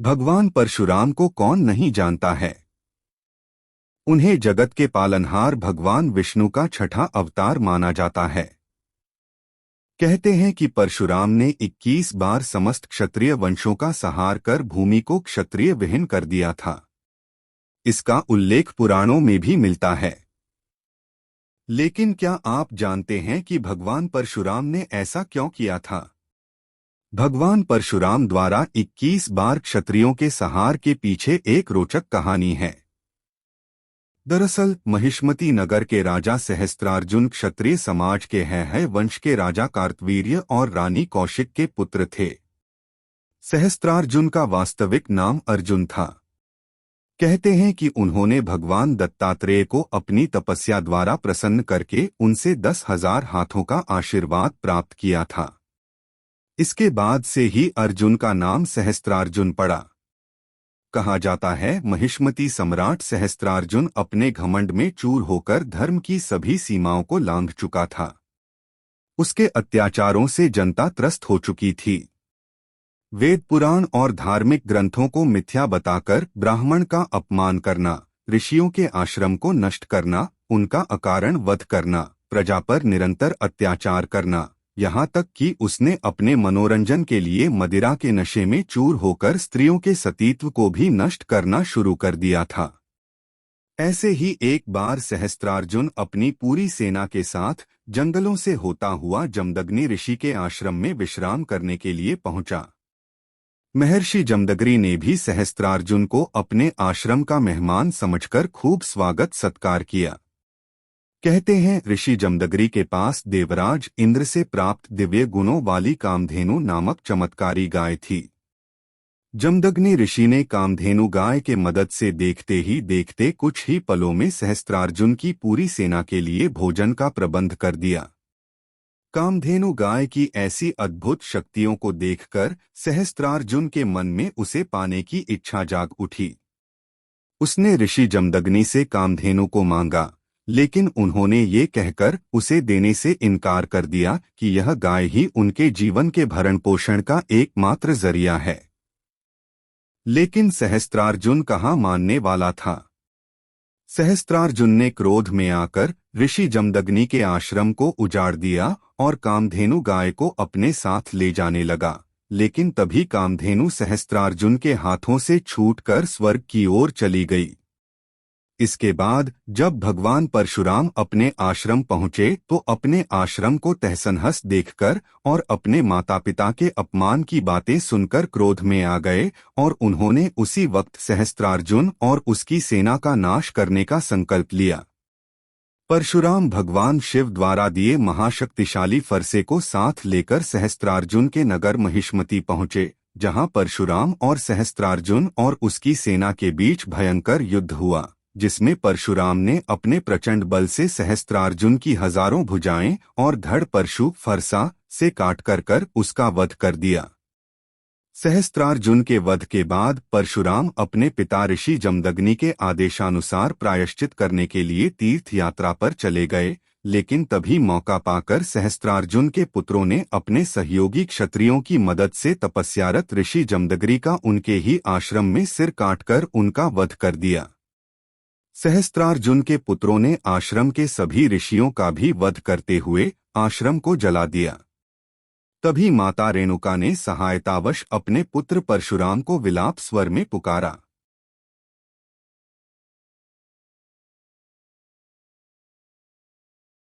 भगवान परशुराम को कौन नहीं जानता है। उन्हें जगत के पालनहार भगवान विष्णु का छठा अवतार माना जाता है। कहते हैं कि परशुराम ने 21 बार समस्त क्षत्रिय वंशों का संहार कर भूमि को क्षत्रिय विहीन कर दिया था। इसका उल्लेख पुराणों में भी मिलता है। लेकिन क्या आप जानते हैं कि भगवान परशुराम ने ऐसा क्यों किया था? भगवान परशुराम द्वारा 21 बार क्षत्रियों के संहार के पीछे एक रोचक कहानी है। दरअसल महिष्मती नगर के राजा सहस्त्रार्जुन क्षत्रिय समाज के है वंश के राजा कार्तवीर्य और रानी कौशिक के पुत्र थे। सहस्त्रार्जुन का वास्तविक नाम अर्जुन था। कहते हैं कि उन्होंने भगवान दत्तात्रेय को अपनी तपस्या द्वारा प्रसन्न करके उनसे 10,000 हाथों का आशीर्वाद प्राप्त किया था। इसके बाद से ही अर्जुन का नाम सहस्त्रार्जुन पड़ा। कहा जाता है महिष्मती सम्राट सहस्त्रार्जुन अपने घमंड में चूर होकर धर्म की सभी सीमाओं को लांघ चुका था। उसके अत्याचारों से जनता त्रस्त हो चुकी थी। वेद पुराण और धार्मिक ग्रंथों को मिथ्या बताकर ब्राह्मण का अपमान करना, ऋषियों के आश्रम को नष्ट करना, उनका अकारण वध करना, प्रजा पर निरंतर अत्याचार करना, यहाँ तक कि उसने अपने मनोरंजन के लिए मदिरा के नशे में चूर होकर स्त्रियों के सतीत्व को भी नष्ट करना शुरू कर दिया था। ऐसे ही एक बार सहस्त्रार्जुन अपनी पूरी सेना के साथ जंगलों से होता हुआ जमदग्नि ऋषि के आश्रम में विश्राम करने के लिए पहुंचा। महर्षि जमदग्नि ने भी सहस्त्रार्जुन को अपने आश्रम का मेहमान समझकर खूब स्वागत सत्कार किया। कहते हैं ऋषि जमदग्नि के पास देवराज इंद्र से प्राप्त दिव्य गुणों वाली कामधेनु नामक चमत्कारी गाय थी। जमदग्नि ऋषि ने कामधेनु गाय के मदद से देखते ही देखते कुछ ही पलों में सहस्त्रार्जुन की पूरी सेना के लिए भोजन का प्रबंध कर दिया। कामधेनु गाय की ऐसी अद्भुत शक्तियों को देखकर सहस्त्रार्जुन के मन में उसे पाने की इच्छा जाग उठी। उसने ऋषि जमदग्नि से कामधेनु को मांगा, लेकिन उन्होंने ये कहकर उसे देने से इनकार कर दिया कि यह गाय ही उनके जीवन के भरण पोषण का एकमात्र जरिया है। लेकिन सहस्त्रार्जुन कहाँ मानने वाला था। सहस्त्रार्जुन ने क्रोध में आकर ऋषि जमदग्नि के आश्रम को उजाड़ दिया और कामधेनु गाय को अपने साथ ले जाने लगा। लेकिन तभी कामधेनु सहस्त्रार्जुन के हाथों से छूटकर स्वर्ग की ओर चली गई। इसके बाद जब भगवान परशुराम अपने आश्रम पहुंचे तो अपने आश्रम को तहस-नहस देखकर और अपने माता पिता के अपमान की बातें सुनकर क्रोध में आ गए और उन्होंने उसी वक्त सहस्त्रार्जुन और उसकी सेना का नाश करने का संकल्प लिया। परशुराम भगवान शिव द्वारा दिए महाशक्तिशाली फरसे को साथ लेकर सहस्त्रार्जुन के नगर महिष्मती पहुंचे, जहां परशुराम और सहस्त्रार्जुन और उसकी सेना के बीच भयंकर युद्ध हुआ, जिसमें परशुराम ने अपने प्रचंड बल से सहस्त्रार्जुन की हजारों भुजाएं और धड़ परशु फरसा से काट कर उसका वध कर दिया। सहस्त्रार्जुन के वध के बाद परशुराम अपने पिता ऋषि जमदग्नि के आदेशानुसार प्रायश्चित करने के लिए तीर्थ यात्रा पर चले गए। लेकिन तभी मौका पाकर सहस्त्रार्जुन के पुत्रों ने अपने सहयोगी क्षत्रियों की मदद से तपस्यारत ऋषि जमदग्नि का उनके ही आश्रम में सिर काटकर उनका वध कर दिया। सहस्त्रार्जुन के पुत्रों ने आश्रम के सभी ऋषियों का भी वध करते हुए आश्रम को जला दिया। तभी माता रेणुका ने सहायतावश अपने पुत्र परशुराम को विलाप स्वर में पुकारा।